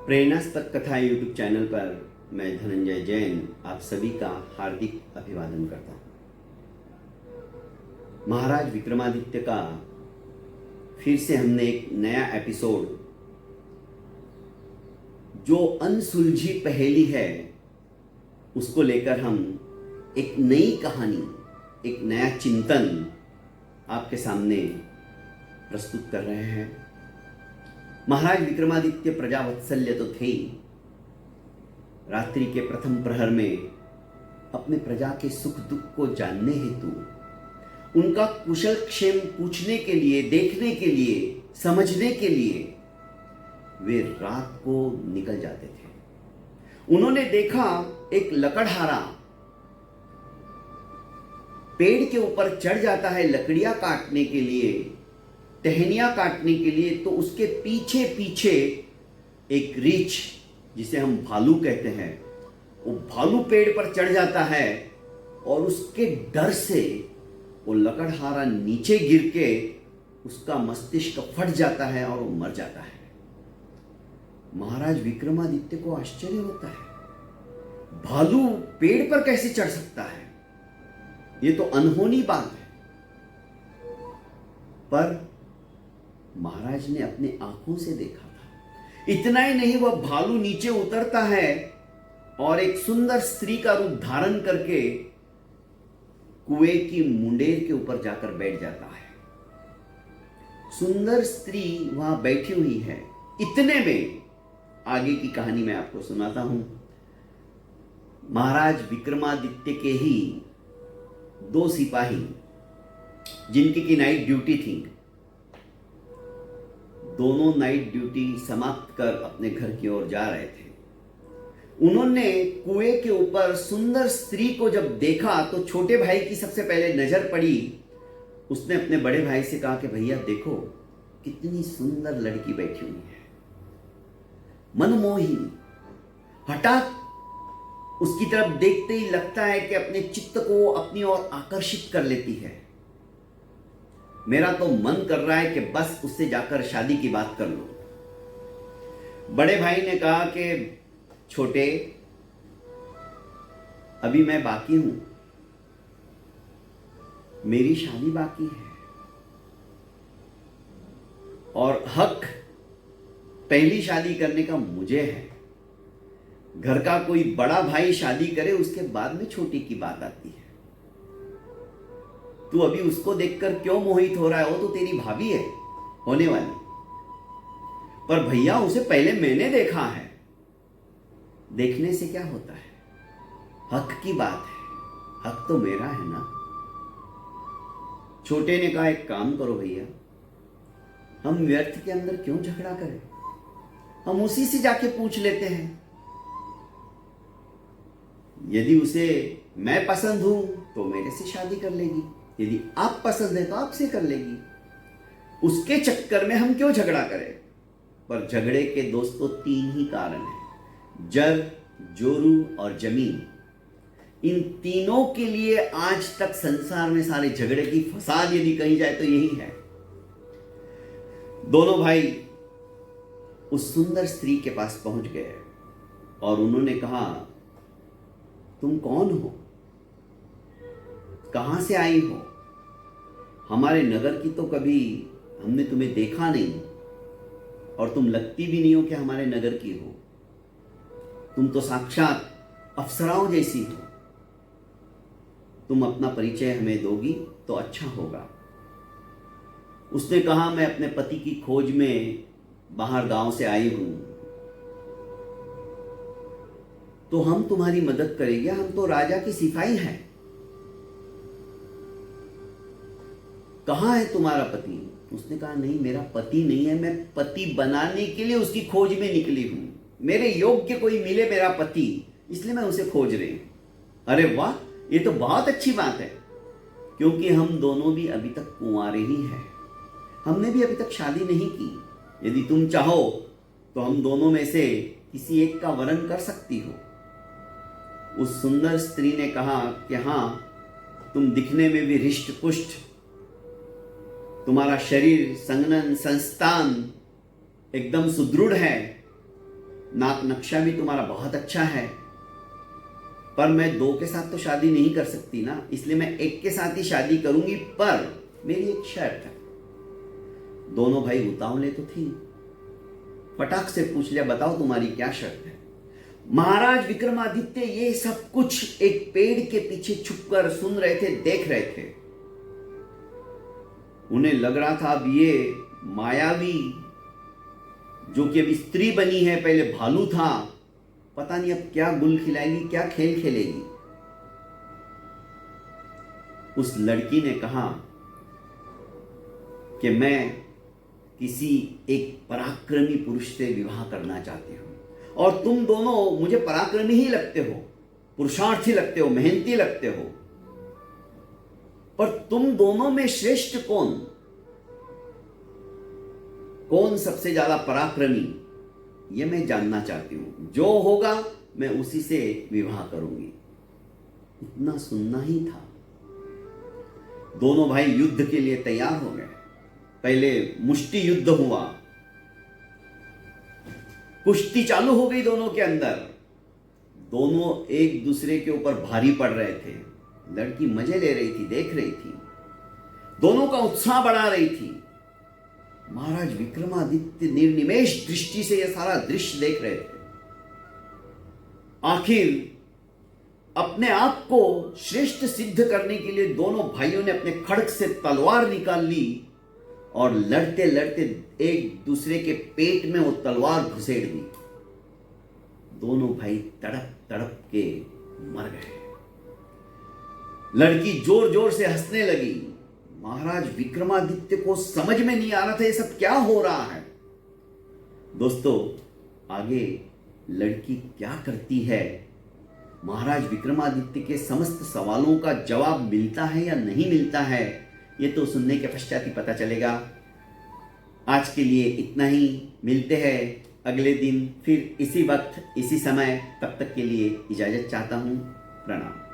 प्रेरणास्पद कथा YouTube channel पर मैं धनंजय जैन आप सभी का हार्दिक अभिवादन करता हूँ। महाराज विक्रमादित्य का फिर से हमने एक नया एपिसोड, जो अनसुलझी पहेली है, उसको लेकर हम एक नई कहानी, एक नया चिंतन आपके सामने प्रस्तुत कर रहे हैं। महाराज विक्रमादित्य प्रजावत्सल्य तो थे ही। रात्रि के प्रथम प्रहर में अपने प्रजा के सुख दुख को जानने हेतु, उनका कुशल क्षेम पूछने के लिए, देखने के लिए, समझने के लिए वे रात को निकल जाते थे। उन्होंने देखा एक लकड़हारा पेड़ के ऊपर चढ़ जाता है लकड़ियां काटने के लिए, टहनियां काटने के लिए, तो उसके पीछे पीछे एक रीछ, जिसे हम भालू कहते हैं, वो भालू पेड़ पर चढ़ जाता है और उसके डर से वो लकड़हारा नीचे गिर के उसका मस्तिष्क फट जाता है और वो मर जाता है। महाराज विक्रमादित्य को आश्चर्य होता है, भालू पेड़ पर कैसे चढ़ सकता है? ये तो अनहोनी बात है। पर महाराज ने अपनी आंखों से देखा था। इतना ही नहीं, वह भालू नीचे उतरता है और एक सुंदर स्त्री का रूप धारण करके कुएं की मुंडेर के ऊपर जाकर बैठ जाता है। सुंदर स्त्री वहां बैठी हुई है। इतने में आगे की कहानी मैं आपको सुनाता हूं। महाराज विक्रमादित्य के ही दो सिपाही, जिनकी की नाइट ड्यूटी थी, दोनों नाइट ड्यूटी समाप्त कर अपने घर की ओर जा रहे थे। उन्होंने कुएं के ऊपर सुंदर स्त्री को जब देखा तो छोटे भाई की सबसे पहले नजर पड़ी। उसने अपने बड़े भाई से कहा कि भैया देखो, कितनी सुंदर लड़की बैठी हुई है, मनमोही। हठात उसकी तरफ देखते ही लगता है कि अपने चित्त को अपनी ओर आकर्षित कर लेती है। मेरा तो मन कर रहा है कि बस उससे जाकर शादी की बात कर लो। बड़े भाई ने कहा कि छोटे, अभी मैं बाकी हूं, मेरी शादी बाकी है और हक पहली शादी करने का मुझे है। घर का कोई बड़ा भाई शादी करे, उसके बाद में छोटी की बात आती है। तू अभी उसको देखकर क्यों मोहित हो रहा है? वो तो तेरी भाभी है होने वाली। पर भैया, उसे पहले मैंने देखा है। देखने से क्या होता है? हक की बात है, हक तो मेरा है ना। छोटे ने कहा, एक काम करो भैया, हम व्यर्थ के अंदर क्यों झगड़ा करें, हम उसी से जाके पूछ लेते हैं। यदि उसे मैं पसंद हूं तो मेरे से शादी कर लेगी, यदि आप पसंद है तो आपसे कर लेगी। उसके चक्कर में हम क्यों झगड़ा करें? पर झगड़े के दोस्तों तीन ही कारण हैं, जर, जोरू और जमीन। इन तीनों के लिए आज तक संसार में सारे झगड़े की फसाद यदि कही जाए तो यही है। दोनों भाई उस सुंदर स्त्री के पास पहुंच गए और उन्होंने कहा, तुम कौन हो, कहां से आई हो? हमारे नगर की तो कभी हमने तुम्हें देखा नहीं और तुम लगती भी नहीं हो कि हमारे नगर की हो। तुम तो साक्षात अप्सराओं जैसी हो। तुम अपना परिचय हमें दोगी तो अच्छा होगा। उसने कहा, मैं अपने पति की खोज में बाहर गांव से आई हूं, तो हम तुम्हारी मदद करेंगे, हम तो राजा के सिपाही हैं। कहाँ है तुम्हारा पति? उसने कहा, नहीं, मेरा पति नहीं है, मैं पति बनाने के लिए उसकी खोज में निकली हूं। मेरे योग्य कोई मिले मेरा पति, इसलिए मैं उसे खोज रही हूं। अरे वाह, ये तो बहुत अच्छी बात है, क्योंकि हम दोनों भी अभी तक कुंवारे ही हैं, हमने भी अभी तक शादी नहीं की। यदि तुम चाहो तो हम दोनों में से किसी एक का वरण कर सकती हो। उस सुंदर स्त्री ने कहा कि हाँ, तुम दिखने में भी हृष्ट पुष्ट, तुम्हारा शरीर, संगनन, संस्थान एकदम सुदृढ़ है, नाक नक्शा भी तुम्हारा बहुत अच्छा है, पर मैं दो के साथ तो शादी नहीं कर सकती ना, इसलिए मैं एक के साथ ही शादी करूंगी, पर मेरी एक शर्त है। दोनों भाई उतावले तो थी, फटाक से पूछ लिया, बताओ तुम्हारी क्या शर्त है। महाराज विक्रमादित्य ये सब कुछ एक पेड़ के पीछे छुपकर सुन रहे थे, देख रहे थे। उन्हें लग रहा था अब ये मायावी जो कि अभी स्त्री बनी है, पहले भालू था, पता नहीं अब क्या गुल खिलाएगी, क्या खेल खेलेगी। उस लड़की ने कहा कि मैं किसी एक पराक्रमी पुरुष से विवाह करना चाहती हूं, और तुम दोनों मुझे पराक्रमी ही लगते हो, पुरुषार्थी लगते हो, मेहनती लगते हो, पर तुम दोनों में श्रेष्ठ कौन, कौन सबसे ज्यादा पराक्रमी, ये मैं जानना चाहती हूं। जो होगा मैं उसी से विवाह करूंगी। इतना सुनना ही था। दोनों भाई युद्ध के लिए तैयार हो गए। पहले मुष्टि युद्ध हुआ, कुश्ती चालू हो गई दोनों के अंदर। दोनों एक दूसरे के ऊपर भारी पड़ रहे थे। लड़की मजे ले रही थी, देख रही थी, दोनों का उत्साह बढ़ा रही थी। महाराज विक्रमादित्य निर्निमेष दृष्टि से यह सारा दृश्य देख रहे थे। आखिर अपने आप को श्रेष्ठ सिद्ध करने के लिए दोनों भाइयों ने अपने खड्ग से तलवार निकाल ली और लड़ते लड़ते एक दूसरे के पेट में वो तलवार घुसेड़ दी। दोनों भाई तड़प तड़प के मर गए। लड़की जोर जोर से हंसने लगी। महाराज विक्रमादित्य को समझ में नहीं आ रहा था ये सब क्या हो रहा है। दोस्तों, आगे लड़की क्या करती है, महाराज विक्रमादित्य के समस्त सवालों का जवाब मिलता है या नहीं मिलता है, ये तो सुनने के पश्चात ही पता चलेगा। आज के लिए इतना ही। मिलते हैं अगले दिन फिर इसी वक्त इसी समय। तब तक के लिए इजाजत चाहता हूं। प्रणाम।